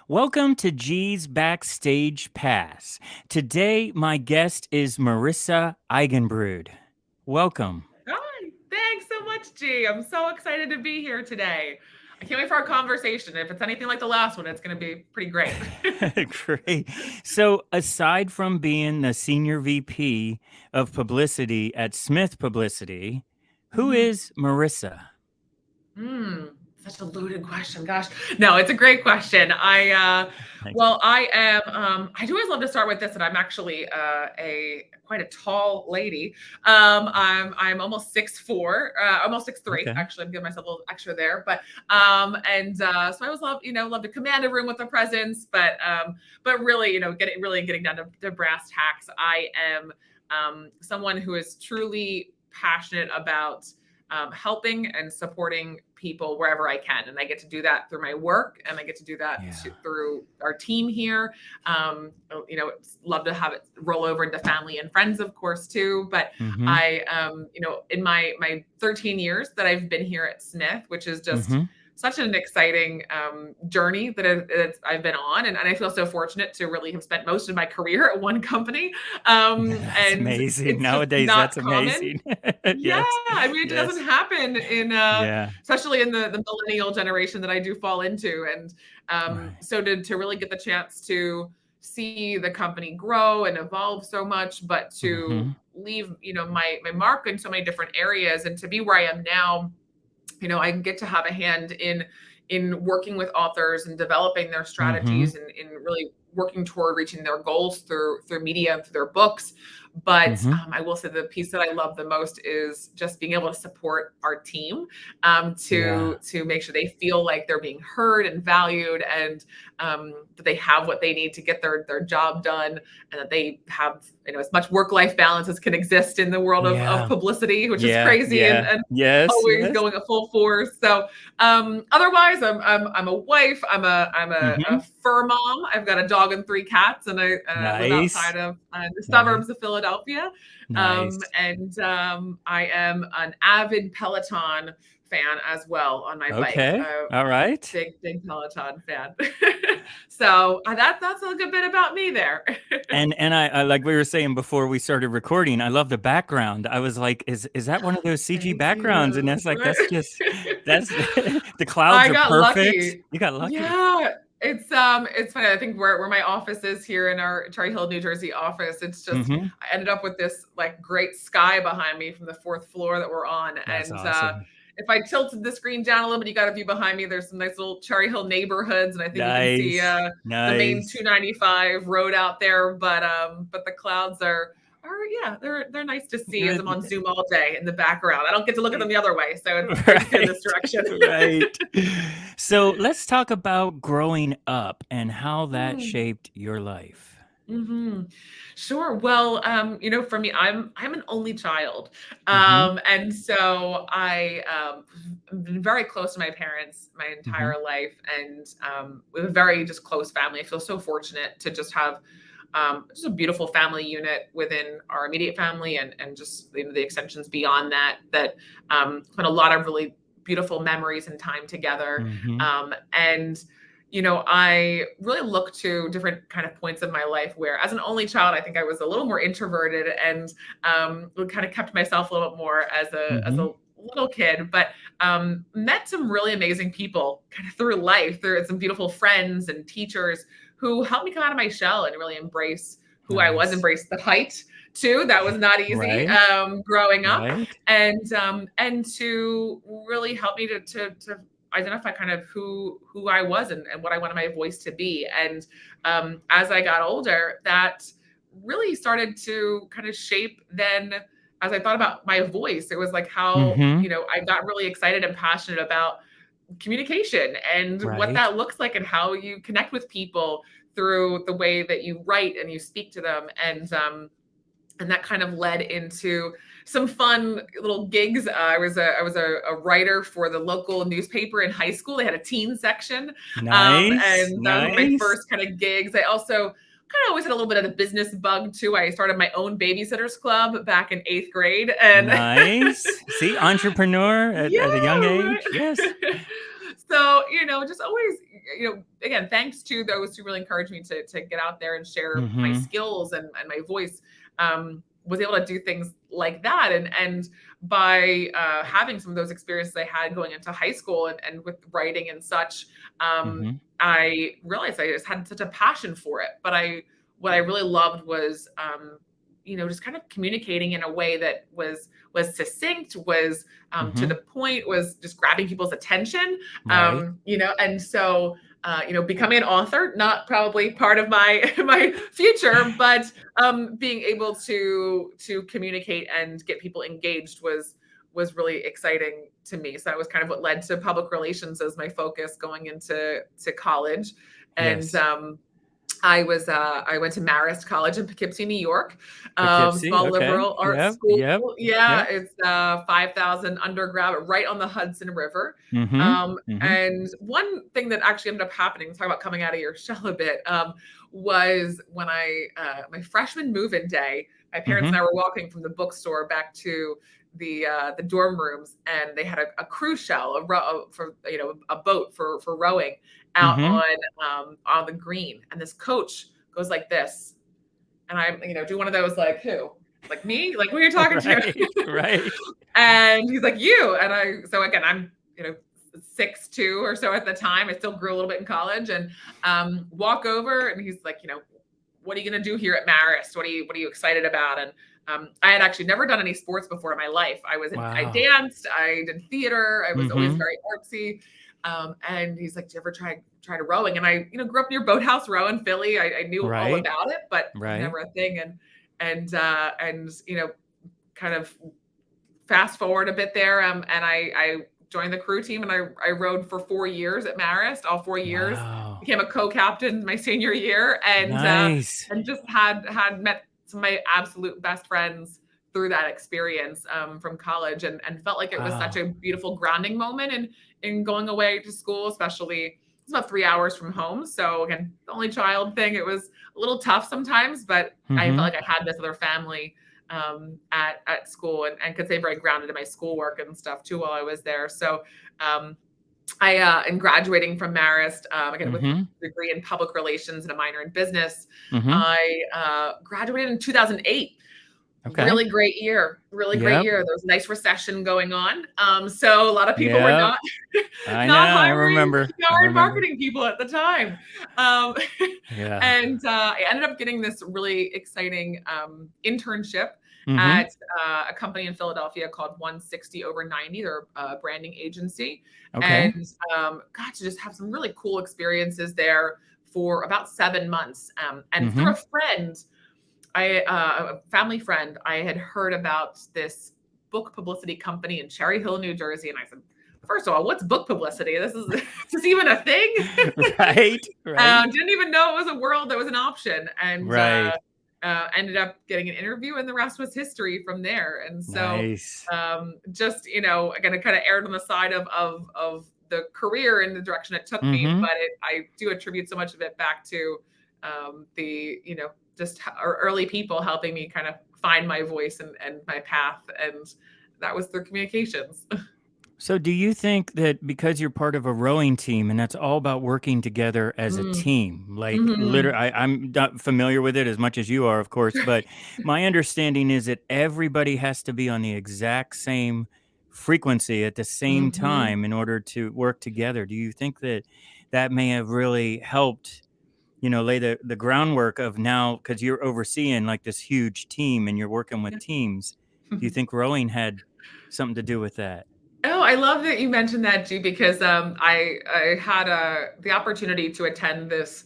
Welcome to G's Backstage Pass. Today, my guest is Marissa Eigenbrood. Welcome. Hi, thanks so much, G. I'm so excited to be here today. I can't wait for our conversation. If it's anything like the last one, it's going to be pretty great. Great. So, aside from being the senior VP of publicity at Smith Publicity, who Mhm. is Marissa? Hmm, such a loaded question. Gosh, no, it's a great question. Thanks. Well, I am. I do always love to start with this, and I'm actually a quite a tall lady. I'm almost 6'4", almost 6'3". Okay. Actually, I'm giving myself a little extra there, but and so I always love love to command a room with a presence, but really getting down to brass tacks. I am someone who is truly passionate about helping and supporting people wherever I can. And I get to do that through my work, and I get to do that Yeah. through our team here. Love to have it roll over into family and friends, of course, too. But Mm-hmm. in my 13 years that I've been here at Smith, which is just Mm-hmm. such an exciting journey that I've been on. And I feel so fortunate to really have spent most of my career at one company. That's And amazing. it's just Nowadays, not that's common. amazing. Yeah, Yes. I mean, it Yes. doesn't happen in, Yeah. especially in the millennial generation that I do fall into, and Right. so to really get the chance to see the company grow and evolve so much, but to Mm-hmm. leave my mark in so many different areas, and to be where I am now, I get to have a hand in working with authors and developing their Mm-hmm. strategies, and in really working toward reaching their goals through media and through their books. But Mm-hmm. I will say the piece that I love the most is just being able to support our team, Yeah. to make sure they feel like they're being heard and valued, and that they have what they need to get their job done, and that they have as much work-life balance as can exist in the world of Yeah. publicity, which is Yeah. crazy Yeah. and Yes. always Yes. going at full force. So otherwise, I'm a wife. I'm a Mm-hmm. fur mom. I've got a dog and three cats, and I live Nice. outside of the Nice. suburbs of Philadelphia. Nice. And I am an avid Peloton fan as well on my bike. Okay. All right. Big Peloton fan. So that's a good bit about me there. And I like we were saying before we started recording, I love the background. I was like, is that one of those CG Thank backgrounds? And you. that's like that's the clouds I are got perfect. lucky. You got lucky. Yeah, it's funny. I think where my office is here in our Cherry Hill, New Jersey office, it's just Mm-hmm. I ended up with this like great sky behind me from the fourth floor that we're on, That's and awesome. if I tilted the screen down a little bit, you got a view behind me. There's some nice little Cherry Hill neighborhoods, and I think you can see Nice. the main Nice. 295 road out there. But the clouds are yeah, they're nice to see as I'm Good. on Zoom all day in the background. I don't get to look at them the other way, so it's great to see them Right. this direction. Right. So let's talk about growing up and how that Mm. shaped your life. Hmm. Sure. Well, for me, I'm an only child, Mm-hmm. and so I've been very close to my parents my Mm-hmm. entire life, and with a very just close family. I feel so fortunate to just have just a beautiful family unit within our immediate family, and just the extensions beyond that. That spent a lot of really beautiful memories and time together, Mm-hmm. and I really look to different kind of points in my life where, as an only child, I think I was a little more introverted, and kind of kept myself a little bit more as Mm-hmm. a little kid, but met some really amazing people kind of through life, through some beautiful friends and teachers who helped me come out of my shell and really embrace who I was, Nice. embrace the height too. That was not easy Right. growing up, Right. and to really help me to identify kind of who I was, and what I wanted my voice to be. And as I got older, that really started to kind of shape then as I thought about my voice. It was like how, Mm-hmm. I got really excited and passionate about communication and what Right. that looks like, and how you connect with people through the way that you write and you speak to them. And that kind of led into some fun little gigs. I was a writer for the local newspaper in high school. They had a teen section, Nice. and that was one of my Nice. first kind of gigs. I also kind of always had a little bit of the business bug too. I started my own babysitters club back in eighth grade, and Nice. See, entrepreneur yeah, at a young right. age. Yes. So, just always again, thanks to those who really encouraged me to get out there and share my Mm-hmm. skills and my voice, was able to do things like that. And by having some of those experiences I had going into high school and with writing and such, Mm-hmm. I realized I just had such a passion for it. But what I really loved was, just kind of communicating in a way that was succinct, was to Mm-hmm. the point, was just grabbing people's attention. Right. And so becoming an author, not probably part of my my future, but being able to communicate and get people engaged was really exciting to me. So that was kind of what led to public relations as my focus going into college. And Yes. I went to Marist College in Poughkeepsie, New York, Poughkeepsie. small Okay. liberal arts Yep. school. Yep. Yeah, Yep. it's 5,000 undergrad right on the Hudson River. Mm-hmm. Mm-hmm. And one thing that actually ended up happening, talk about coming out of your shell a bit, was when my freshman move-in day, my parents Mm-hmm. and I were walking from the bookstore back to the dorm rooms, and they had a cruise shell, a boat for rowing out Mm-hmm. on the green, and this coach goes like this, and I'm do one of those, like, who, like me, like, who are you talking to? Right. Right. And he's like, you. And so again, I'm 6'2" or so at the time. I still grew a little bit in college, and walk over, and he's like, what are you going to do here at Marist? What are you excited about? And I had actually never done any sports before in my life. I Wow. danced, I did theater, I was always Mm-hmm. very artsy. And he's like, "Do you ever try to rowing?" And I, grew up near Boathouse Row in Philly. I knew all Right. about it, but it was Right. never a thing. And kind of fast forward a bit there, and I joined the crew team, and I rowed for 4 years at Marist. All 4 years, Wow. became a co-captain my senior year, Nice. and just had met some of my absolute best friends through that experience, from college, and felt like it was such Wow. a beautiful grounding moment in going away to school, especially it's about 3 hours from home. So again, the only child thing, it was a little tough sometimes, but I felt Mm-hmm. like I had this other family at school, and could stay very grounded in my schoolwork and stuff too while I was there. So I am graduating from Marist, again with a Mm-hmm. degree in public relations and a minor in business. Mm-hmm. I graduated in 2008. Okay. Really great year. Really great Yep. year. There was a nice recession going on. So a lot of people were Yep. not I know. not I hiring remember. I remember. marketing people at the time. Um, Yeah. and I ended up getting this really exciting internship Mm-hmm. at a company in Philadelphia called 160 over 90. They're a branding agency, Okay. and got to just have some really cool experiences there for about 7 months. And through Mm-hmm. a friend, a family friend, I had heard about this book publicity company in Cherry Hill, New Jersey, and I said, first of all, what's book publicity? Is this even a thing? Right. Right. Didn't even know it was a world that was an option, and Right. ended up getting an interview, and the rest was history from there. And so, Nice. just again, it kind of aired on the side of the career and the direction it took me, Mm-hmm. but I do attribute so much of it back to the just our early people helping me kind of find my voice and my path, and that was through communications. So, do you think that because you're part of a rowing team and that's all about working together as a Mm. team, like Mhm. literally, I'm not familiar with it as much as you are, of course, but my understanding is that everybody has to be on the exact same frequency at the same Mhm. time in order to work together. Do you think that that may have really helped, lay the groundwork of now, because you're overseeing like this huge team and you're working with Yeah. teams? Do you think rowing had something to do with that? Oh, I love that you mentioned that, G, because I had the opportunity to attend this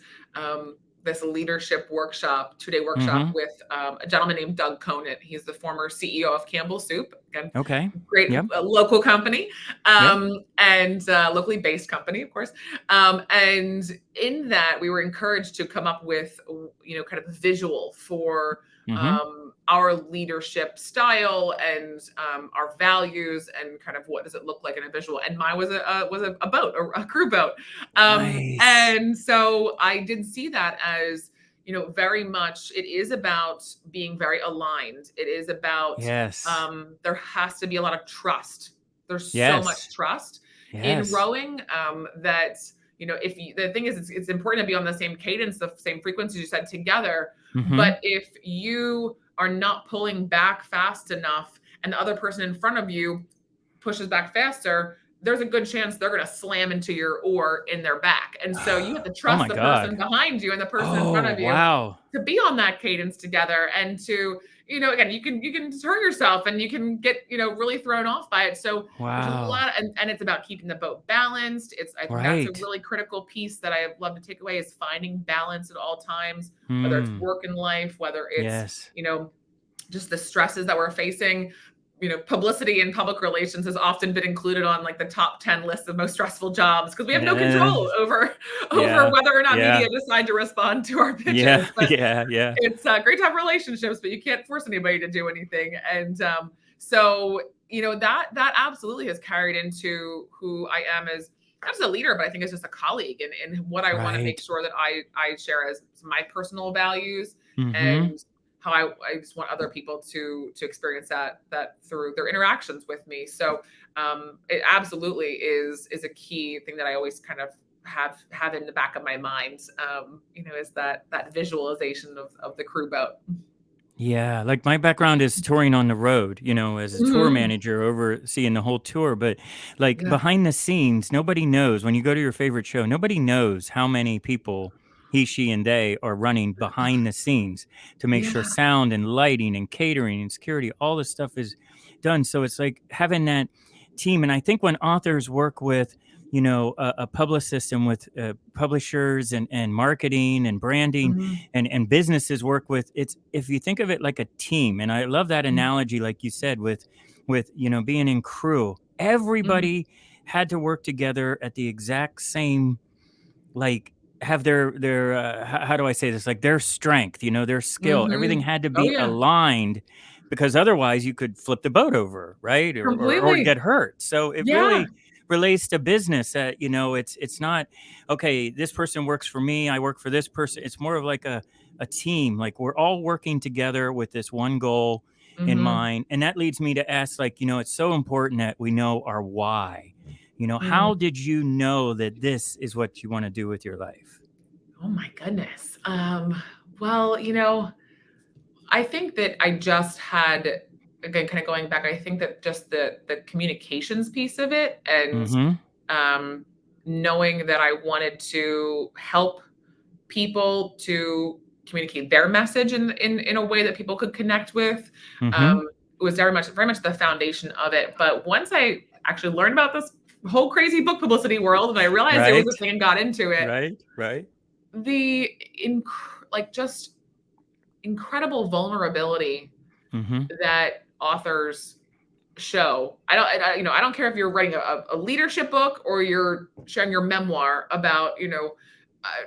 leadership workshop, 2-day workshop Mm-hmm. with a gentleman named Doug Conant. He's the former CEO of Campbell Soup. Again, Okay. great Yep. local company, Yep. and locally based company, of course. And in that, we were encouraged to come up with, kind of a visual for Mhm. our leadership style and our values, and kind of what does it look like in a visual. And mine was a boat, a crew boat. Nice. And so I did see that as, very much it is about being very aligned. It is about Yes. there has to be a lot of trust. There's so much Yes. trust in Yes. rowing, that the thing is, it's important to be on the same cadence, the same frequency you said together. Mm-hmm. But if you are not pulling back fast enough and the other person in front of you pushes back faster, there's a good chance they're going to slam into your oar in their back. And so you have to Oh trust my the person God. behind you and the person in front Oh, of you wow. to be on that cadence together, and to, again, you can hurt yourself and you can get, really thrown off by it. So there's a Wow. lot, and it's about keeping the boat balanced. I think that's a Right. really critical piece that I love to take away, is finding balance at all times, whether it's Hmm. work and life, whether it's, Yes. just the stresses that we're facing. Publicity and public relations has often been included on like the top 10 lists of most stressful jobs, because we have no Yeah. control over Yeah. whether or not Yeah. media decide to respond to our Yeah. pitches. But Yeah. Yeah. it's great to have relationships, but you can't force anybody to do anything. And so that absolutely has carried into who I am as, not as a leader, but I think as just a colleague, and what I want to make Right. sure that I share as my personal values, Mm-hmm. and how I just want other people to experience that through their interactions with me. So it absolutely is a key thing that I always kind of have in the back of my mind, is that visualization of the crew boat. Yeah, like my background is touring on the road, as a tour Mhm. manager overseeing the whole tour. But like Yeah. behind the scenes, nobody knows when you go to your favorite show, nobody knows how many people he, she, and they are running behind the scenes to make sure Yeah. sound and lighting and catering and security, all this stuff is done. So it's like having that team. And I think when authors work with, a publicist and with publishers and marketing and branding, Mhm. and businesses work with, it's, if you think of it like a team, and I love that Mhm. analogy, like you said, with being in crew, Mhm. everybody had to work together at the exact same, like, have their how do I say this, like their strength, their skill, everything Mhm. had to Oh be yeah. aligned, because otherwise you could flip the boat over, right, or Completely. get hurt. So it Yeah. really relates to business, that it's not, okay, this person works for me, I work for this person. It's more of like a team, like we're all working together with this one goal in Mhm. mind. And that leads me to ask, like, it's so important that we know our why. Mm. How did you know that this is what you want to do with your life? Oh my goodness. Well, I think that I just had, again, kind of going back, I think that just the communications piece of it, and Mhm. um, knowing that I wanted to help people to communicate their message in a way that people could connect with, Mhm. um, was very much the foundation of it. But once I actually learned about this whole crazy book publicity world, and I realized it was Right. a thing and got into it, Right. Right. the just incredible vulnerability Mhm. that authors show. I don't care if you're writing a leadership book or you're sharing your memoir about,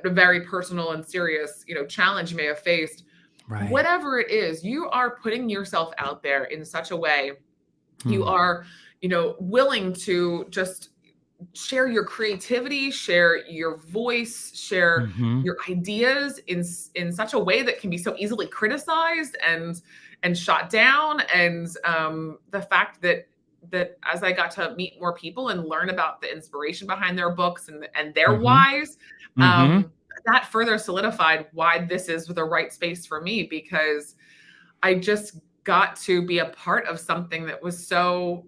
a very personal and serious, challenge you may have faced. Right. Whatever it is, you are putting yourself out there in such a way. You Hmm. are, willing to just share your creativity, share your voice, share Mhm. your ideas in such a way that can be so easily criticized and shot down. And the fact that as I got to meet more people and learn about the inspiration behind their books and their Mhm. whys, Mhm. that further solidified why this is the right space for me, because I just got to be a part of something that was so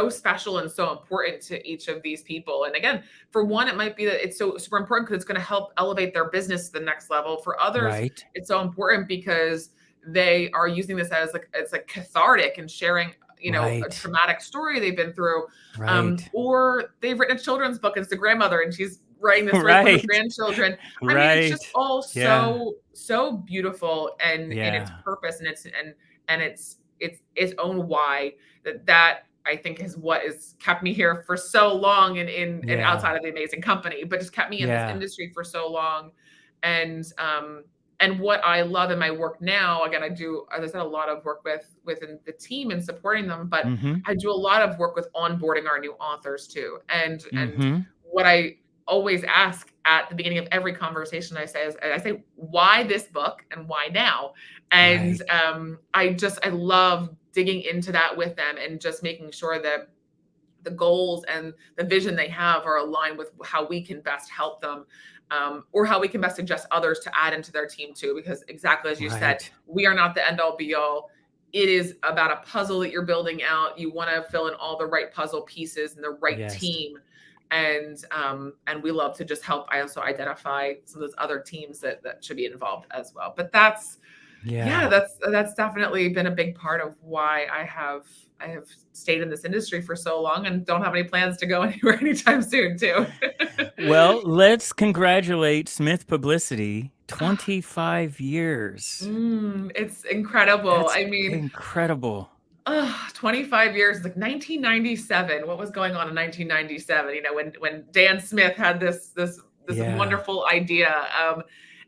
special and so important to each of these people. And again, for one, it might be that it's so super important because it's going to help elevate their business to the next level. For others, Right. it's so important because they are using this as like, it's like cathartic and sharing, a Right. traumatic story they've been through. Right. Or they've written a children's book and it's a grandmother and she's writing this story for her Right. grandchildren. I mean, it's just Right. all Yeah. so beautiful, and in its Yeah. purpose, and its own why, that I think is what has kept me here for so long, and Yeah. outside of the amazing company, but just kept me in this Yeah. industry for so long. And what I love in my work now, again, I do, as I said, a lot of work within the team and supporting them, but Mhm. I do a lot of work with onboarding our new authors too. And Mhm. what I always ask at the beginning of every conversation I say, why this book and why now? And Right. I love digging into that with them and just making sure that the goals and the vision they have are aligned with how we can best help them, or how we can best suggest others to add into their team too. Because exactly as you said, Right. we are not the end all be all. It is about a puzzle that you're building out. You want to fill in all the right puzzle pieces and the right Yes. team. And we love to just help. I also identify some of those other teams that should be involved as well. But yeah, Yeah. that's definitely been a big part of why I have stayed in this industry for so long and don't have any plans to go anywhere anytime soon too. Well, let's congratulate Smith Publicity. 25 years. It's incredible. That's I mean, incredible. 25 years, like 1997. What was going on in 1997? You know, when Dan Smith had this Yeah. wonderful idea.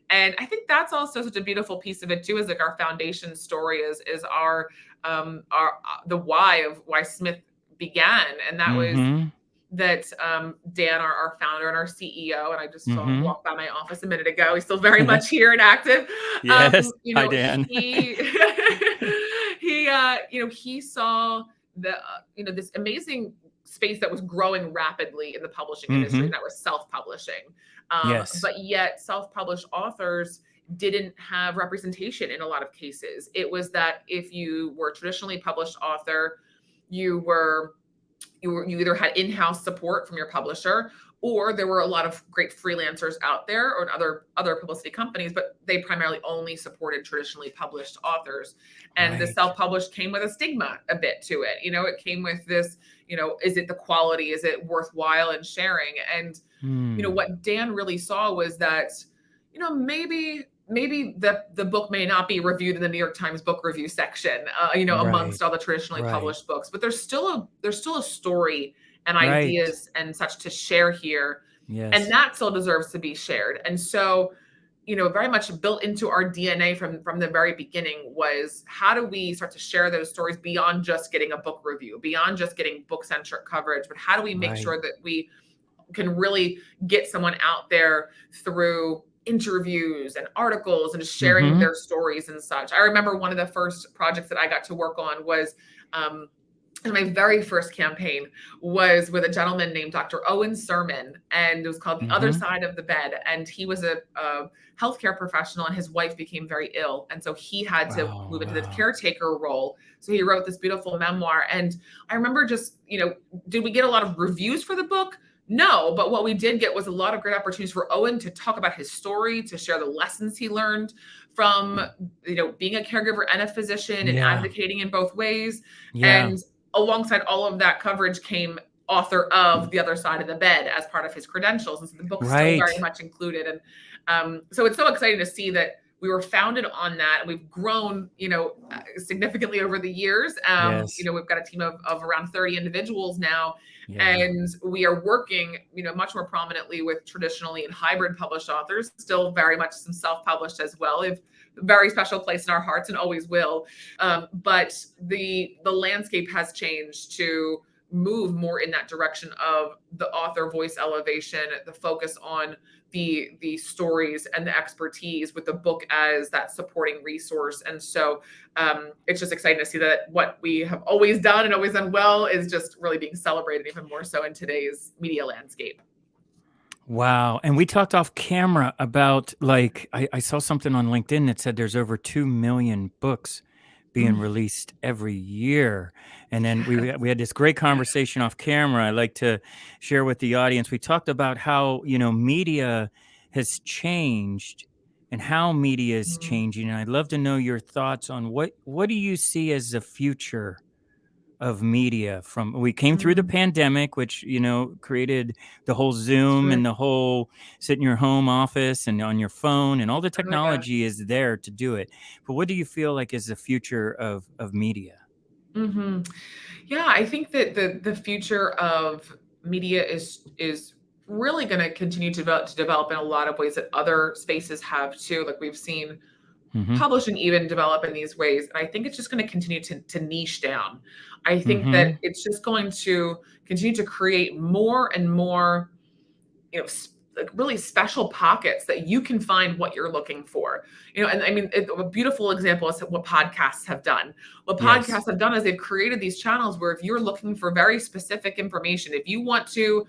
And I think that's also such a beautiful piece of it too, is like our foundation story is our the why of why Smith began. And that was Mhm. that Dan, our founder and our CEO, and I just saw him Mhm. walk by my office a minute ago. He's still very much here and active. Yes. You Hi, know, Dan. he he saw this amazing space that was growing rapidly in the publishing industry, and Mhm. that was self-publishing. Yes. But yet, self-published authors didn't have representation in a lot of cases. It was that if you were a traditionally published author, you were you either had in-house support from your publisher, or there were a lot of great freelancers out there or other publicity companies, but they primarily only supported traditionally published authors. And the Right. self-published came with a stigma a bit to it. It came with this, is it the quality? Is it worthwhile in sharing? And Hmm. what Dan really saw was that, maybe the book may not be reviewed in the New York Times book review section, Right. amongst all the traditionally Right. published books, but there's still a story and Right. ideas and such to share here, and Yes. that still deserves to be shared. And so, very much built into our DNA from the very beginning was, how do we start to share those stories beyond just getting a book review, beyond just getting book centric coverage, but how do we make Right. sure that we can really get someone out there through interviews and articles and just sharing Mhm. their stories and such. I remember one of the first projects that I got to work on was, and my very first campaign was with a gentleman named Dr. Owen Sermon, and it was called The Other Mhm. Side of the Bed. And he was a healthcare professional, and his wife became very ill. And so he had to Wow. move into the Wow. caretaker role. So he wrote this beautiful memoir. And I remember just, did we get a lot of reviews for the book? No, but what we did get was a lot of great opportunities for Owen to talk about his story, to share the lessons he learned from, being a caregiver and a physician and Yeah. advocating in both ways. Yeah. And alongside all of that coverage came author of The Other Side of the Bed as part of his credentials. And so the book's still very Right. much included. And so it's so exciting to see that we were founded on that, and we've grown, significantly over the years. Yes. We've got a team of around 30 individuals now, Yeah. and we are working, much more prominently with traditionally and hybrid published authors, still very much some self-published as well. They've a very special place in our hearts and always will. But the landscape has changed to move more in that direction of the author voice elevation, the focus on the stories and the expertise, with the book as that supporting resource. And so it's just exciting to see that what we have always done and always done well is just really being celebrated even more so in today's media landscape. Wow. And we talked off camera about, like, I saw something on LinkedIn that said there's over 2 million books being Mm, released every year. And then we yes. we had this great conversation off camera. I like to share with the audience. We talked about how, media has changed and how media is Mm, changing. And I'd love to know your thoughts on what do you see as the future of media. From we came through the mm, pandemic, which created the whole Zoom sure. and the whole sit in your home office and on your phone, and all the Oh my gosh. technology is there to do it. But what do you feel like is the future of media? Hmm. Yeah, I think that the future of media is really going to continue to develop in a lot of ways that other spaces have too. Like we've seen Mhm. publishing even develop in these ways. And I think it's just going to continue to niche down. I think that Mhm. it's just going to continue to create more and more, like really special pockets that you can find what you're looking for. And I mean, a beautiful example is what podcasts have done. What Yes. podcasts have done is they've created these channels where if you're looking for very specific information, if you want to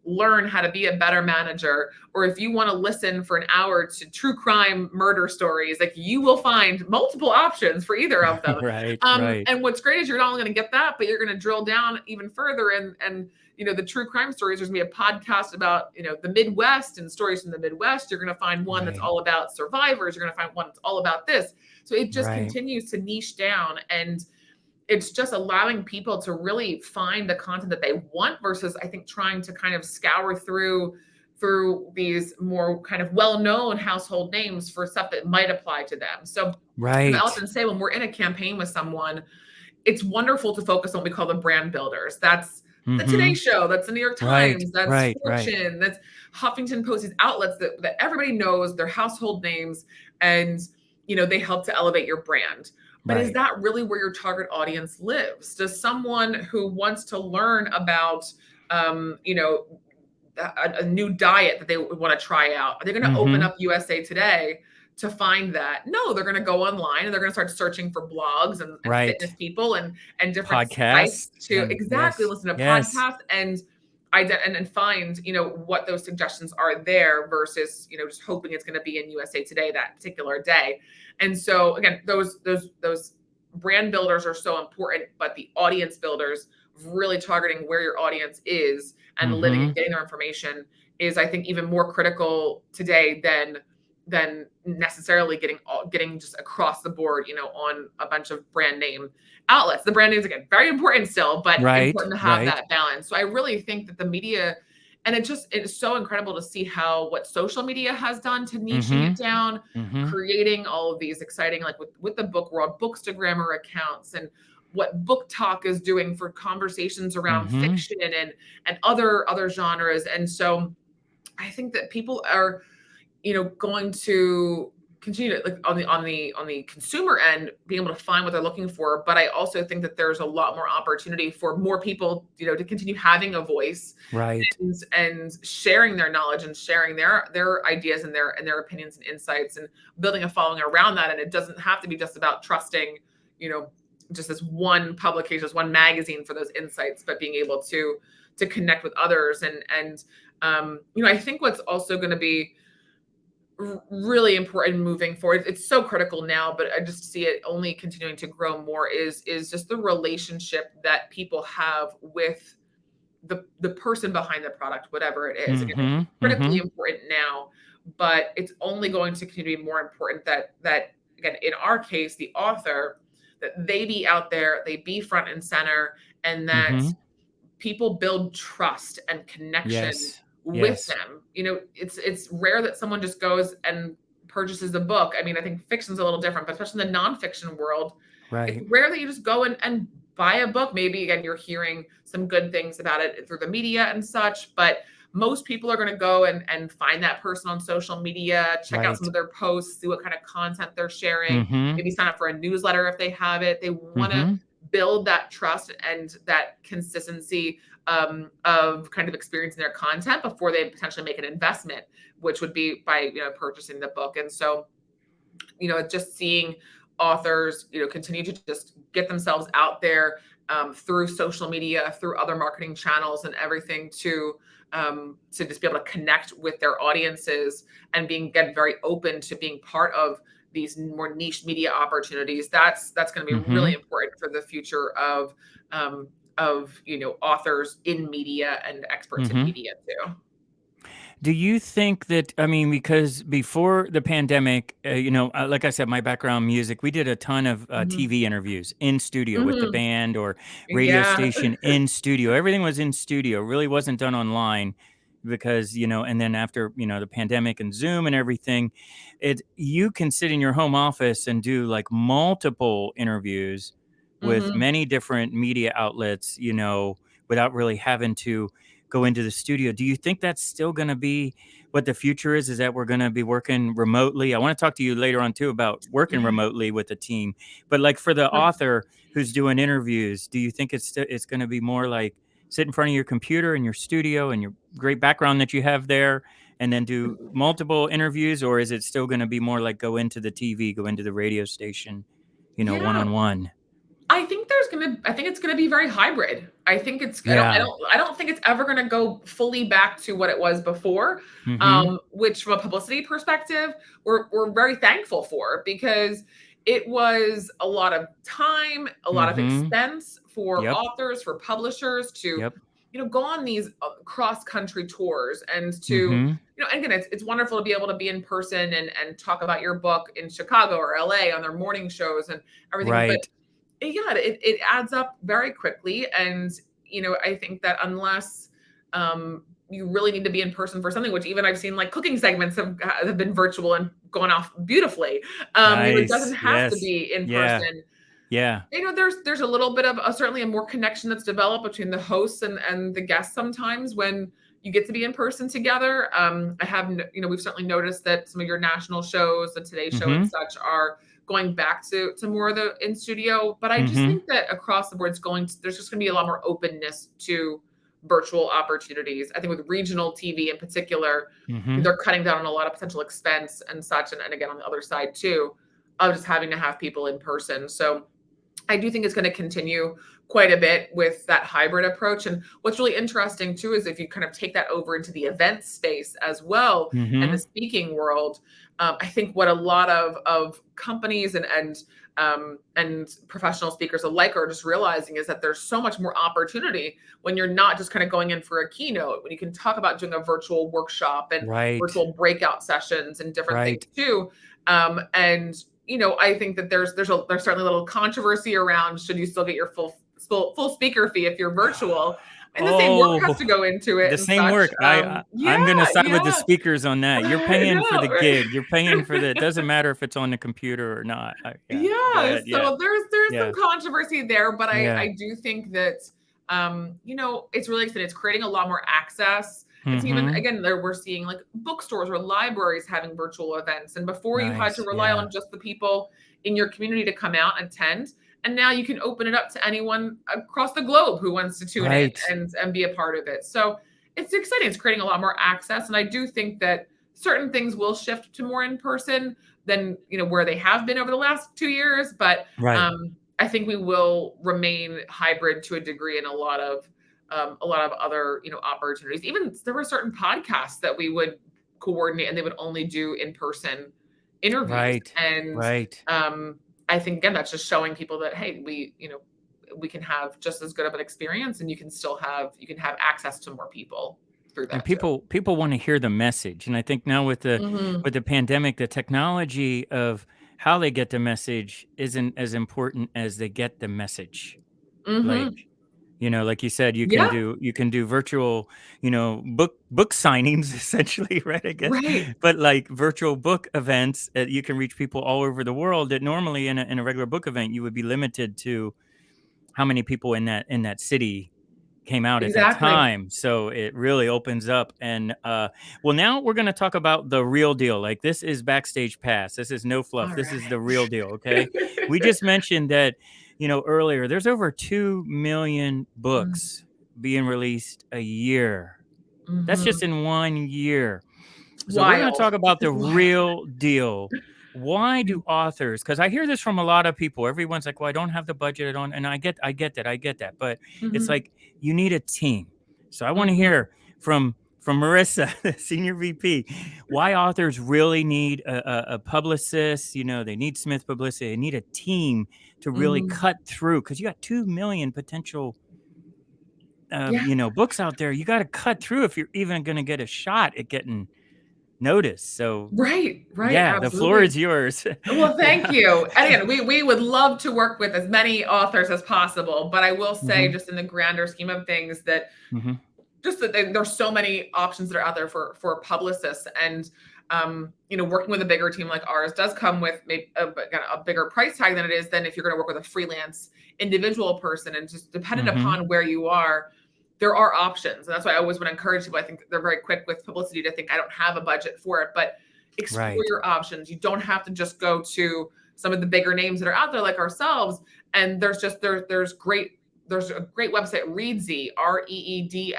learn how to be a better manager, or if you want to listen for an hour to true crime murder stories, like you will find multiple options for either of them. Right. Right. And what's great is you're not only going to get that, but you're going to drill down even further. And the true crime stories, there's going to be a podcast about, the Midwest and stories from the Midwest. You're going to find one that's Right. all about survivors. You're going to find one that's all about this. So it just Right. continues to niche down, and it's just allowing people to really find the content that they want versus, I think, trying to kind of scour through these more kind of well-known household names for stuff that might apply to them. So I Right. often say when we're in a campaign with someone, it's wonderful to focus on what we call the brand builders. That's the Today Mm-hmm. Show, that's the New York Right. Times, that's Right. Right. Fortune, that's Huffington Post, these outlets that everybody knows, their household names, and they help to elevate your brand. But is Right. that really where your target audience lives? Does someone who wants to learn about a new diet that they want to try out, are they going to open Mm-hmm. up USA Today to find that? No, they're going to go online and they're going to start searching for blogs and fitness Right. people and different sites Podcasts to and exactly yes. listen to Yes. podcasts and find what those suggestions are there versus just hoping it's going to be in USA Today that particular day. And so again, those brand builders are so important, but the audience builders, really targeting where your audience is and living Mm-hmm. and getting their information, is, I think, even more critical today than necessarily getting just across the board, on a bunch of brand name outlets. The brand names, again, very important still, but Right. important to have Right. that balance. So I really think that the media, and it's so incredible to see what social media has done to niching Mm-hmm. it down, Mm-hmm. creating all of these exciting, like with the book world, Bookstagrammer accounts, and what Book Talk is doing for conversations around Mm-hmm. fiction and other genres. And so I think that people are, going to continue to, like, on the consumer end, being able to find what they're looking for. But I also think that there's a lot more opportunity for more people, to continue having a voice Right. and sharing their knowledge and sharing their ideas and their opinions and insights, and building a following around that. And it doesn't have to be just about trusting, you know, just this one publication, this one magazine for those insights, but being able to connect with others. I think what's also going to be really important moving forward, it's so critical now, but I just see it only continuing to grow more, is just the relationship that people have with the person behind the product, whatever it is. Again, it's Mm-hmm. critically Mm-hmm. important now, but it's only going to continue to be more important that again, in our case, the author, that they be out there, they be front and center, and that Mm-hmm. people build trust and connection Yes. with Yes. them. It's rare that someone just goes and purchases a book. I mean, I think fiction's a little different, but especially in the nonfiction world, it's Right. rare that you just go and buy a book. Maybe again, you're hearing some good things about it through the media and such, but most people are going to go and find that person on social media, check out some Right. of their posts, see what kind of content they're sharing, Mm-hmm. maybe sign up for a newsletter if they have it. They want to Mm-hmm. build that trust and that consistency of kind of experiencing their content before they potentially make an investment, which would be by purchasing the book. And so just seeing authors continue to just get themselves out there through social media, through other marketing channels and everything, to just be able to connect with their audiences and get very open to being part of these more niche media opportunities. That's going to be really Mm-hmm. important for the future of authors in media and experts in Mm-hmm. media too. Do you think that, I mean, because before the pandemic, like I said, my background music, we did a ton of Hmm. TV interviews in studio with the Hmm. band or radio Yeah. station in studio. Everything was in studio, really wasn't done online because, and then after, the pandemic and Zoom and everything, you can sit in your home office and do like multiple interviews with Hmm. many different media outlets, without really having to go into the studio. Do you think that's still going to be what the future is? Is that we're going to be working remotely? I want to talk to you later on too about working remotely with a team. But like for the author who's doing interviews, do you think it's going to be more like sit in front of your computer in your studio and your great background that you have there? and then do multiple interviews, or is it still going to be more like go into the TV, go into the radio station, one Yeah. on one? I think it's gonna be very hybrid. I think it's Yeah. I don't think it's ever gonna go fully back to what it was before. Mm-hmm. Which from a publicity perspective, we're very thankful for, because it was a lot of time, a lot of Mm-hmm. expense for Yep. authors, for publishers to, Yep. go on these cross country tours, and to, Mm-hmm. and again, it's wonderful to be able to be in person and talk about your book in Chicago or LA on their morning shows and everything. But Right. yeah, it adds up very quickly. And, I think that unless you really need to be in person for something, which even I've seen like cooking segments have been virtual and gone off beautifully. It doesn't Nice. have to Yes. be in Yeah. person. Yeah. There's a little bit of certainly a more connection that's developed between the hosts and the guests sometimes when you get to be in person together. I have, we've certainly noticed that some of your national shows, the Today Show and Mm-hmm. such, are going back to more of the in studio. But I just Mm-hmm. think that across the board, there's just going to be a lot more openness to virtual opportunities. I think with regional TV in particular, Mm-hmm. they're cutting down on a lot of potential expense and such. And again, on the other side too, of just having to have people in person. So I do think it's going to continue quite a bit with that hybrid approach. And what's really interesting too is if you kind of take that over into the event space as well and the Mm-hmm. speaking world, I think what a lot of companies and professional speakers alike are just realizing is that there's so much more opportunity when you're not just kind of going in for a keynote, when you can talk about doing a virtual workshop and Right. virtual breakout sessions and different things Right. too. And I think that there's certainly a little controversy around should you still get your full speaker fee if you're virtual, and the same work has Oh, to go into it the and same such. work. Yeah, I'm gonna side with the yeah, speakers on that. You're I paying for know, the right? gig. You're paying for the. It doesn't matter if it's on the computer or not. Yeah. Go Yeah, ahead. Yeah. so there's some Yeah. controversy there, but Yeah. I do think that it's really exciting. It's creating a lot more access. It's even Mm-hmm. again there we're seeing like bookstores or libraries having virtual events, and before you had to Nice. rely Yeah. on just the people in your community to come out and attend, and now you can open it up to anyone across the globe who wants to tune in Right. and be a part of it. So it's exciting. It's creating a lot more access, and I do think that certain things will shift to more in person than where they have been over the last 2 years. But Right. I think we will remain hybrid to a degree in a lot of other opportunities. Even there were certain podcasts that we would coordinate, and they would only do in person interviews. Right. And Right. I think again that's just showing people that hey, we can have just as good of an experience, and you can have access to more people through And that too. people want to hear the message. And I think now with the Hmm. pandemic, the technology of how they get the message isn't as important as they get the message. Like, Hmm. like you said, Yeah. you can do virtual, book signings essentially, right? I guess, Right. but like virtual book events, you can reach people all over the world that normally in a regular book event you would be limited to how many people in that city came out at that Exactly. time. So it really opens up. And well, now we're going to talk about the real deal. Like this is Backstage Pass. This is no fluff. All This is right. the real deal. Okay. We just mentioned that, earlier, there's over 2 million books being released a year. That's just Mm-hmm. in 1 year. So we're going to Wild. talk about It's the wild. real deal. Why do authors? Because I hear this from a lot of people. Everyone's like, "Well, I don't have the budget. I don't," and I get that. But it's Mhm, like you need a team. So I want to mhm, hear from Marissa, the senior VP, why authors really need a publicist. They need Smith Publicity. They need a team to really mhm. cut through because you got 2 million potential Yeah, books out there. You got to cut through if you're even going to get a shot at getting noticed. So right, yeah, the floor absolutely. is yours. Well, thank Yeah. you. And again, we would love to work with as many authors as possible, but I will say Mhm. just in the grander scheme of things that Mhm. just that there's so many options that are out there for publicists. And working with a bigger team like ours does come with maybe a bigger price tag than it is than if you're going to work with a freelance individual person. And just dependent Mhm. upon where you are, there are options. And that's why I always want to encourage people. I think they're very quick with publicity to think I don't have a budget for it, but explore Right. your options. You don't have to just go to some of the bigger names that are out there like ourselves. And there's a great website, Reedsy, Reedsy,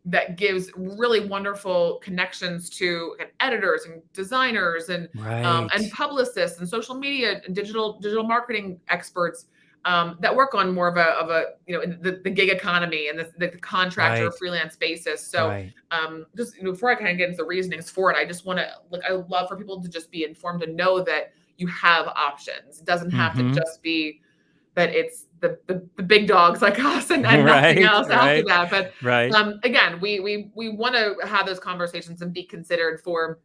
that gives really wonderful connections to editors and designers and Right. publicists and social media and digital marketing experts that work on more of a the gig economy and the contractor or Right. freelance basis. So Right. just before I kind of get into the reasonings for it, I just want to I love for people to just be informed and know that you have options. It doesn't have to Mhm. just be that it's the big dogs like us and nothing Right. else after Right. that. But Right. again, we want to have those conversations and be considered for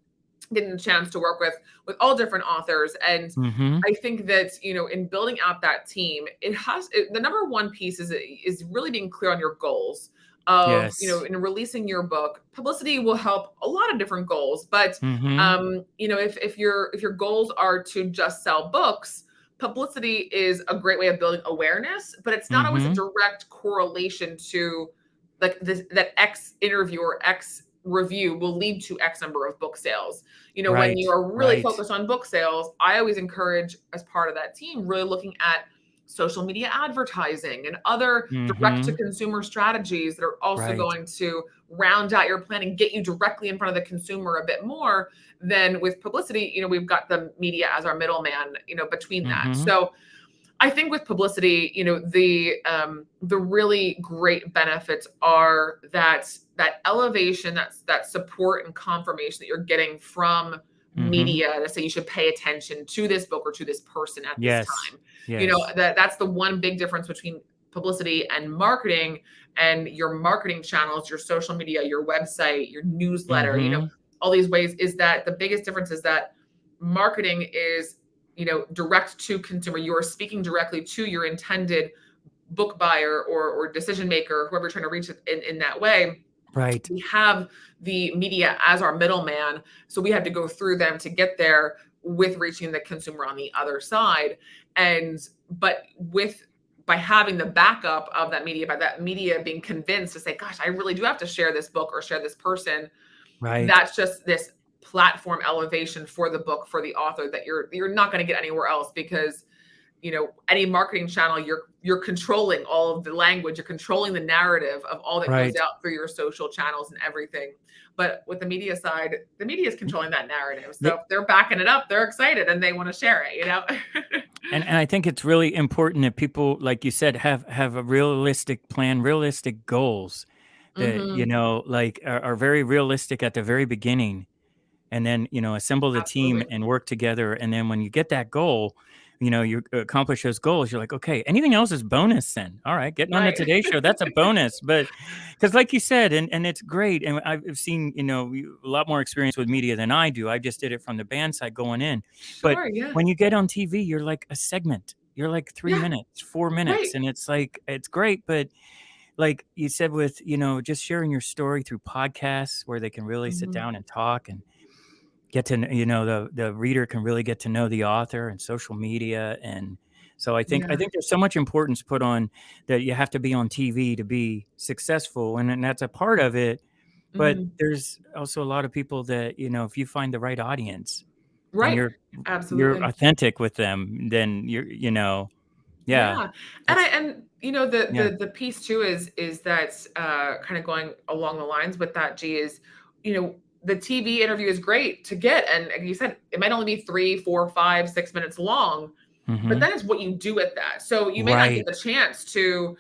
getting a chance to work with all different authors. And Mhm. I think that in building out that team, the number one piece is really being clear on your goals of Yes. in releasing your book. Publicity will help a lot of different goals, but Mhm. if your goals are to just sell books, publicity is a great way of building awareness, but it's not always a Mhm. direct correlation to like this, that X interview or X review will lead to X number of book sales. When Right. you are really Right. focused on book sales, I always encourage, as part of that team, really looking at social media advertising and other direct to Mhm. consumer strategies that are also Right. going to round out your plan and get you directly in front of the consumer a bit more than with publicity. We've got the media as our middleman, between that. Mhm. So I think with publicity, the really great benefits are that elevation, that support and confirmation that you're getting from Mhm. media to say you should pay attention to this book or to this person at this Yes. time. Yes. That's the one big difference between publicity and marketing, and your marketing channels, your social media, your website, your newsletter, Mhm. all these ways, is that the biggest difference is that marketing is direct to consumer. You are speaking directly to your intended book buyer or decision maker, whoever you're trying to reach in that way. Right. We have the media as our middleman, so we have to go through them to get there with reaching the consumer on the other side. But by having the backup of that media, by that media being convinced to say, gosh, I really do have to share this book or share this person, Right. that's just this platform elevation for the book, for the author, that you're not going to get anywhere else, because any marketing channel, you're controlling all of the language, you're controlling the narrative of all that goes Right. out through your social channels and everything. But with the media side, the media is controlling that narrative. So They if they're backing it up, they're excited and they want to share it. and I think it's really important that people, like you said, have a realistic plan, realistic goals that, Hmm. like are very realistic at the very beginning, and then, assemble the team Absolutely. and work together. And then when you get that goal, you accomplish those goals, you're like, okay, anything else is bonus then. All right, getting on the Right. Today Show, that's a bonus. But because like you said, and it's great. And I've seen, a lot more experience with media than I do. I just did it from the band side going in. But Sure. Yeah. when you get on TV, you're like a segment. You're like three Yeah. minutes, 4 minutes. Right. And it's like, it's great. But like you said, with, just sharing your story through podcasts where they can really sit Hmm. down and talk and get to the reader can really get to know the author, and social media. And so I Yeah. think there's so much importance put on that you have to be on TV to be successful, and that's a part of it. But Hmm. there's also a lot of people that, if you find the right audience and Right. you're Absolutely. authentic with them, then yeah, Yeah. that's And yeah. the piece too is that kind of going along the lines with that, G, is, the TV interview is great to get. And like you said, it might only be 3, 4, 5, 6 minutes long, but Hmm. then it's what you do with that. So you may not get Right. the chance to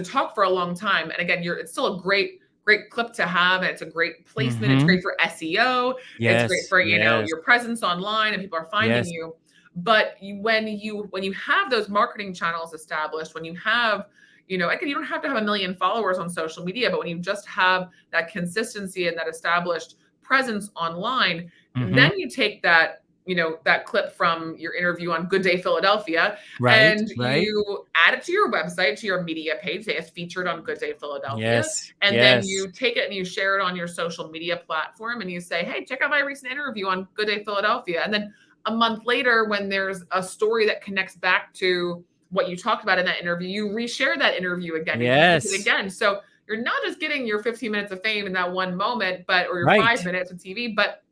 talk for a long time. And again, it's still a great clip to have, and it's a great placement. It's Hmm. great for SEO. It's great Yes. for, Yes. your presence online and people are finding Yes. you. But when you have those marketing channels established, when you have, again, you don't have to have a million followers on social media, but when you just have that consistency and that established presence online, Hmm. then you take that clip from your interview on Good Day Philadelphia, Right. and Right. you add it to your website, to your media page. Say it's featured on Good Day Philadelphia. Yes. And then Yes. you take it and you share it on your social media platform and you say, hey, check out my recent interview on Good Day Philadelphia. And then a month later, when there's a story that connects back to what you talked about in that interview, you reshare that interview again and you use it Yes. again. So you're not just getting your 15 minutes of fame in that one moment, or your Right. 5 minutes of TV, but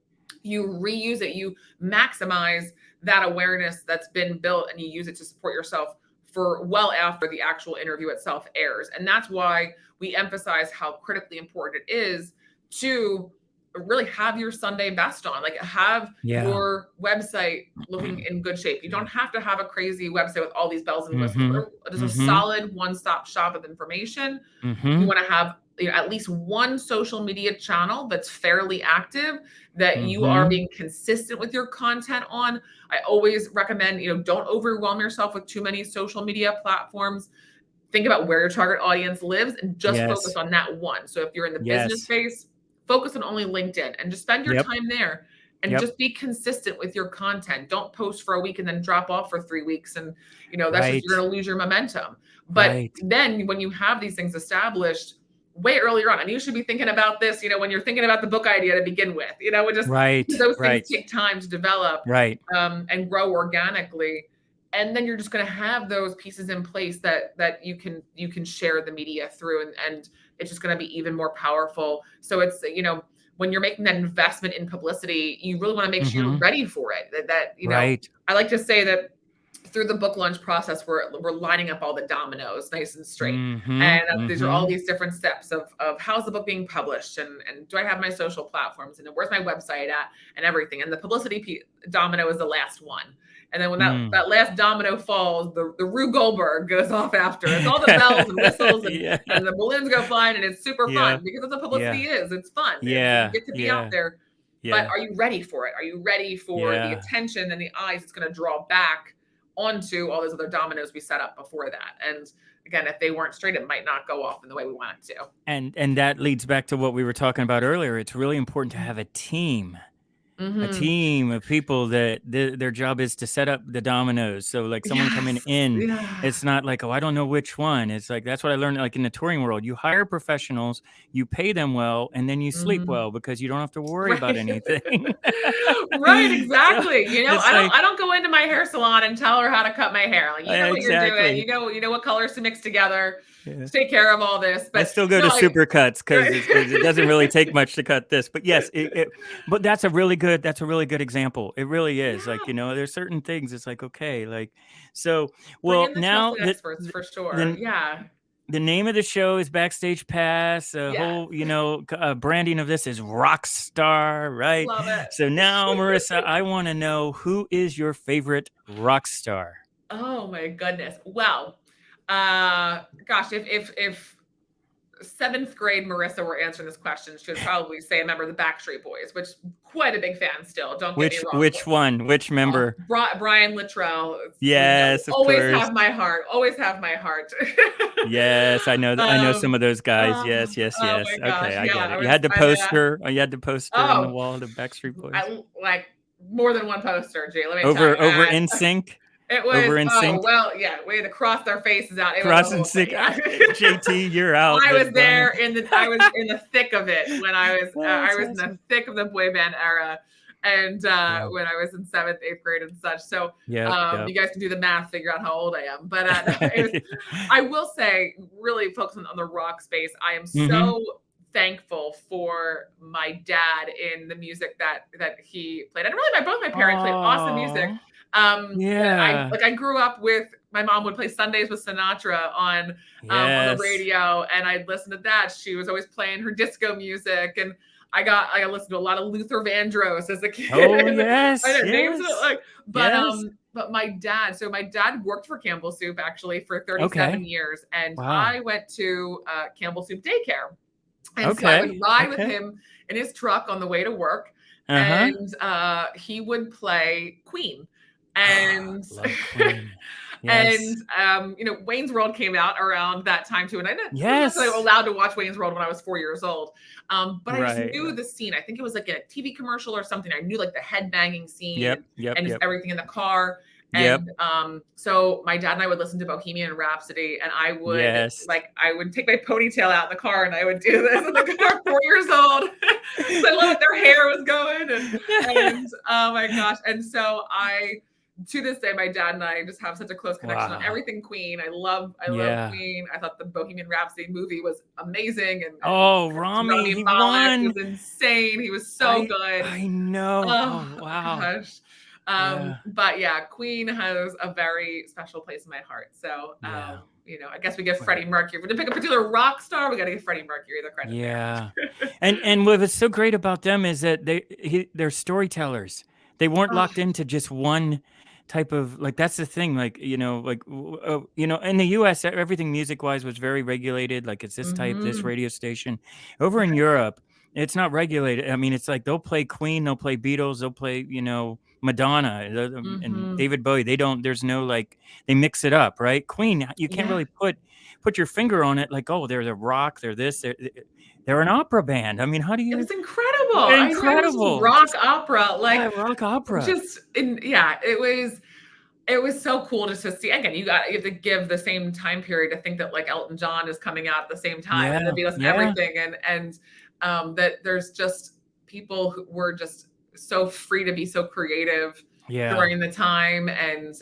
you reuse it, you maximize that awareness that's been built, and you use it to support yourself for well after the actual interview itself airs. And that's why we emphasize how critically important it is to really have your Sunday best on, like have your website looking in good shape. You don't have to have a crazy website with all these bells and whistles. There's a solid one-stop shop of information. You want to have at least one social media channel that's fairly active, that you are being consistent with your content on. I always recommend, don't overwhelm yourself with too many social media platforms. Think about where your target audience lives and just focus on that one. So if you're in the business space, focus on only LinkedIn and just spend your time there and just be consistent with your content. Don't post for a week and then drop off for 3 weeks. And, that's just, you're going to lose your momentum. But then when you have these things established way earlier on, and you should be thinking about this, when you're thinking about the book idea to begin with, those things take time to develop and grow organically. And then you're just going to have those pieces in place that you can share the media through, and it's just going to be even more powerful. So it's, when you're making that investment in publicity, you really want to make sure you're ready for it. I like to say that through the book launch process, we're lining up all the dominoes nice and straight. And these are all these different steps of how's the book being published, and do I have my social platforms, and where's my website at, and everything. And the publicity domino is the last one. And then when that last domino falls, the Rue Goldberg goes off after. It's all the bells and whistles and the balloons go flying, and it's super fun because that's what publicity is. It's fun. You get to be out there. But are you ready for it? Are you ready for the attention and the eyes it's going to draw back onto all those other dominoes we set up before that? And again, if they weren't straight, it might not go off in the way we want it to. And that leads back to what we were talking about earlier. It's really important to have a team. A team of people that their job is to set up the dominoes. So like someone coming in, it's not like, oh, I don't know which one. It's like, that's what I learned, like in the touring world. You hire professionals, you pay them well, and then you sleep well because you don't have to worry about anything. Right, exactly. I don't go into my hair salon and tell her how to cut my hair. Like, what you're doing. You know what colors to mix together. Take care of all this. But I still go to Supercuts because it doesn't really take much to cut this. But yes, but that's a really good example. It really is. Like, there's certain things. It's like, okay, like, so well now experts for sure. The name of the show is Backstage Pass. Whole, branding of this is rock star, right? Love it. So now, Marissa, I want to know, who is your favorite rock star? Oh my goodness. Well, gosh, if 7th grade Marissa were answering this question, she would probably say a member of the Backstreet Boys, which quite a big fan still. Don't get me wrong. Which one? Which member? Brian Littrell. Yes, of always course. Have my heart. Always have my heart. Yes, I know. I know some of those guys. Yes. Oh Okay, gosh, I get it. You had the poster. You had the poster on the wall of the Backstreet Boys. I like more than one poster, Jay. Let me tell you. Over NSYNC. It was over NSYNC. We had to cross their faces out. Cross NSYNC. JT, you're out. I was there in the thick of it when I was in the thick of the boy band era, and when I was in 7th, 8th grade and such. So you guys can do the math, figure out how old I am. But I will say, really focusing on the rock space, I am so thankful for my dad in the music that he played, and really both my parents played awesome music. I grew up with, my mom would play Sundays with Sinatra on the radio, and I'd listen to that. She was always playing her disco music, and I listened to a lot of Luther Vandross as a kid. Oh yes, but my dad worked for Campbell Soup actually for 37 years, and I went to Campbell Soup daycare, and so I would ride with him in his truck on the way to work, and he would play Queen. And Wayne's World came out around that time too, and I didn't necessarily allowed to watch Wayne's World when I was 4 years old. But I just knew the scene. I think it was like a TV commercial or something. I knew like the headbanging scene and just everything in the car. And so my dad and I would listen to Bohemian Rhapsody, and I would I would take my ponytail out in the car and I would do this in the car, 4 years old. So I loved their hair was going, and oh my gosh. And so to this day, my dad and I just have such a close connection on everything Queen. I love Queen. I thought the Bohemian Rhapsody movie was amazing. And Rami, he won. Was insane. He was so good. I know. Oh, wow. Gosh. Yeah. But yeah, Queen has a very special place in my heart. So, Yeah. I guess we give Right. Freddie Mercury. If we're to pick a particular rock star, we got to give Freddie Mercury the credit Yeah. there. And what was so great about them is that they're storytellers. They weren't Oh, locked into just one type of, like, that's the thing, like, in the US, everything music-wise was very regulated, like, it's this type, this mhm. radio station. Over in Europe, it's not regulated. I mean, it's like they'll play Queen, they'll play Beatles, they'll play, Madonna, and Mhm. David Bowie. They don't there's no, like, they mix it up, right? Queen, you can't Yeah. really put your finger on it, like, "Oh, they're the rock, they're this, they're an opera band." I mean, how do It you was incredible. I know, it was just incredible, rock just opera, yeah, like, rock opera. just in yeah, it was so cool just to see. Again, you have to give the same time period to think that, like, Elton John is coming out at the same time, and the Yeah, Beatles and yeah, everything, that there's just people who were just so free to be so creative yeah. during the time, and,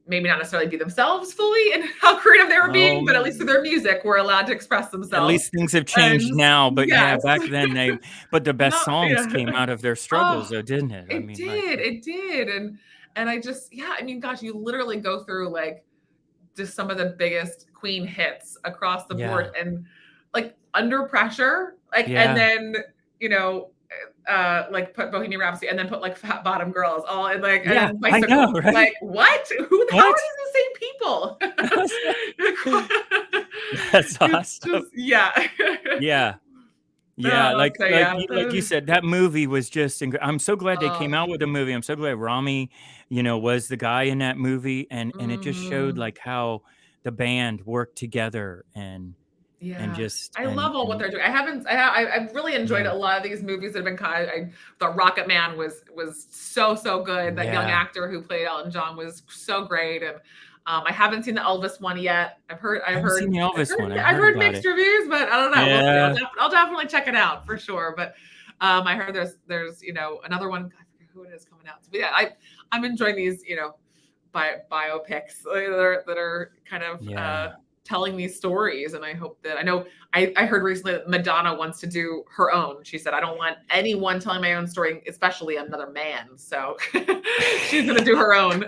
maybe not necessarily be themselves fully and how creative they were being, but at least through Um, their music were allowed to express at themselves. least things have changed And now, but yeah, yes. back then but the best Not songs yeah. came out of their Oh, struggles though, didn't it? I mean, like, it did, and I just yeah, I mean, gosh, you literally go through, like, just some of the biggest Queen hits across the board yeah, and, like, Under Pressure, like, and yeah, then, you know, like, put Bohemian Rhapsody and then put, like, Fat Bottom Girls all in, like and yeah, then I know, Bicycle. right? Like, what? How are What? these the same people? That's It's awesome. just yeah. Yeah. Yeah, Oh, like so like yeah. you like you said, that movie was just I'm so glad they came Oh, out with a movie. I'm so glad Rami, was the guy in that movie, and it just showed, mhm. like, how the band worked together and Yeah. just I love all what they're doing. I haven't I've really enjoyed yeah. a lot of these movies that have been kind I thought Rocket Man was so, so good. That young Yeah. actor who played Elton John was so great, and, I haven't seen the Elvis one yet. I haven't seen the Elvis one, I I've heard heard about mixed it. reviews, but I don't know. We'll see. Yeah. I'll definitely check it out for sure, but, I heard there's, another one, I forget who it is coming out. But yeah, I'm enjoying these, biopics that are kind of, Yeah. telling these stories. And I hope that I know I heard recently that Madonna wants to do her own. She said, I don't want anyone telling my own story, especially another man. So she's gonna do her own.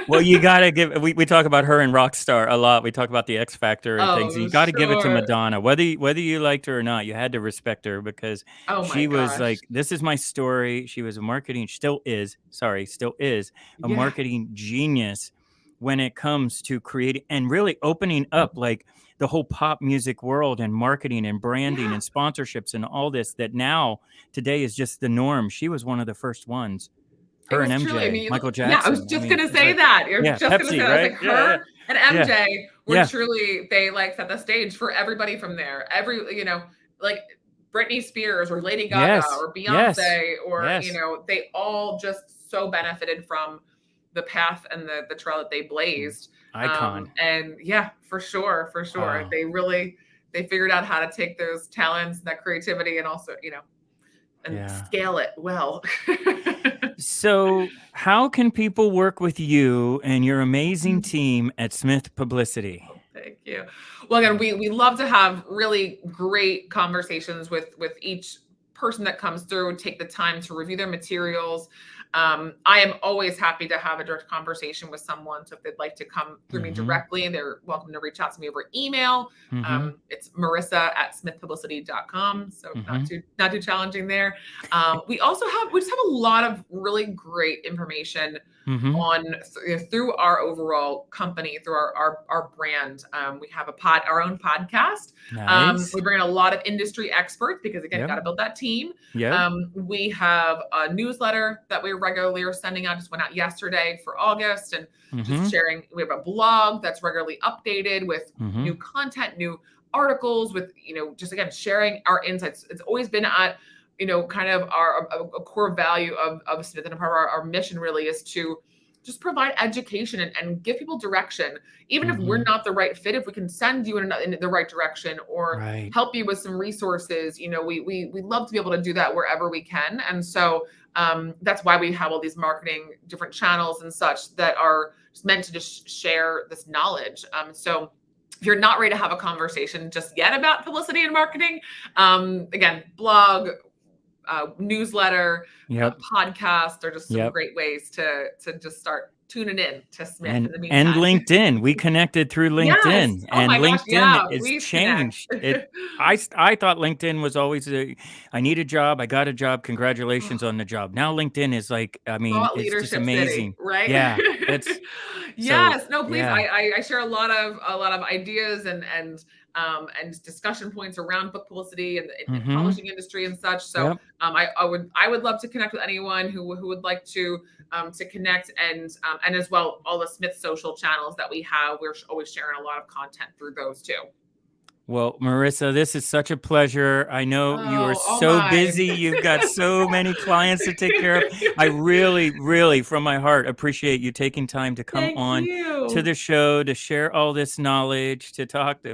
Well, you gotta give we talk about her and Rockstar a lot. We talk about the X Factor and things. You Oh, gotta give it to sure. Madonna. Whether you liked her or not, you had to respect her because Oh my she was gosh. like, "This is my story." She was a marketing still is a Yeah. marketing genius when it comes to creating and really opening up, like, the whole pop music world and marketing and branding Yeah. and sponsorships and all this that now today is just the norm. She was one of the first ones. It Her and was truly, I MJ, mean, Michael yeah, I was Jackson. I just mean, gonna it's say like that. You're yeah, just gonna say Pepsi, that. I was like, right? Yeah, yeah, her and yeah, MJ were yeah. truly, they like set the stage for everybody from there. Like Britney Spears or Lady Gaga Yes, or yes, Beyonce, or, yes. they all just so benefited from the path and the trail that they Mm. blazed. Icon. And yeah, for sure, for sure. Wow. They figured out how to take those talents and that creativity and also, and Yeah. scale it well. So, how can people work with you and your amazing Mm. team at Smith Publicity? Thank you. Well, again, we love to have really great conversations with each person that comes through. Take the time to review their materials. I am always happy to have a direct conversation with someone. So if they'd like to come through me Mhm. directly, they're welcome to reach out to me over email. Mhm. It's Marissa@smithpublicity.com. So Mhm. not too challenging there. We just have a lot of really great information Mhm. through our overall company, through our brand. We have our own podcast. Nice. We bring in a lot of industry experts because again, Yep. got to build that team. Yep. We have a newsletter that we regularly are sending out. Just went out yesterday for August, and just Mhm. sharing. We have a blog that's regularly updated with new Mhm. content, new articles, with just again sharing our insights. It's always been at kind of a core value of Smith, and a part of our mission really is to just provide education and give people direction. Even if we're Mhm. not the right fit, if we can send you in the right direction or Right. help you with some resources, we love to be able to do that wherever we can. And so that's why we have all these marketing different channels and such that are just meant to just share this knowledge. So if you're not ready to have a conversation just yet about publicity and marketing, again, blog, newsletter, Yep. podcast are just some Yep. great ways to just start tuning in to Smith in the And meantime. LinkedIn. We connected through Yes. LinkedIn, Oh and my gosh. LinkedIn Yeah. is Please connect. changed. I thought LinkedIn was always I need a job, I got a job, congratulations on the job. Now LinkedIn is like, I mean, Thought it's just leadership city, amazing. right? Yeah, it's so Yes, no, please. yeah. I share a lot of ideas and discussion points around book publicity and in Mhm. publishing industry and such. So Yep. I would love to connect with anyone who would like to connect and as well all the Smith social channels that we have. We're always sharing a lot of content through those too. Well, Marissa, this is such a pleasure. I know you are Oh, all so mine. busy. You've got so many clients to take care of. I really, really, from my heart, appreciate you taking time to come Thank on to you. the show, to share all this knowledge,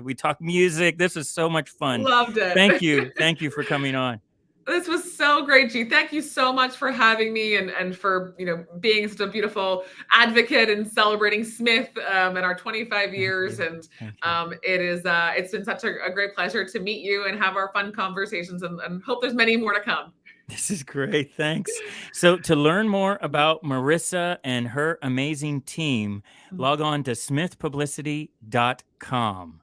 we talk music. This is so much fun. Loved it. Thank you. Thank you for coming on. This was so great, G. Thank you so much for having me and for being such a beautiful advocate and celebrating Smith in our 25 Thank years. you. And Thank you. it's been such a great pleasure to meet you and have our fun conversations and hope there's many more to come. This is great. Thanks. So, to learn more about Marissa and her amazing team, log on to smithpublicity.com.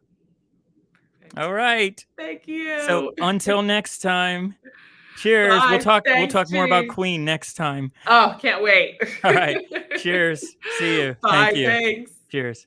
All right. Thank So, you. until next time, cheers. We'll Bye. talk we'll Thanks, talk more about G. Queen next time. Oh, can't wait. All right. Cheers. See you. Thank Bye. you. Thanks. Cheers.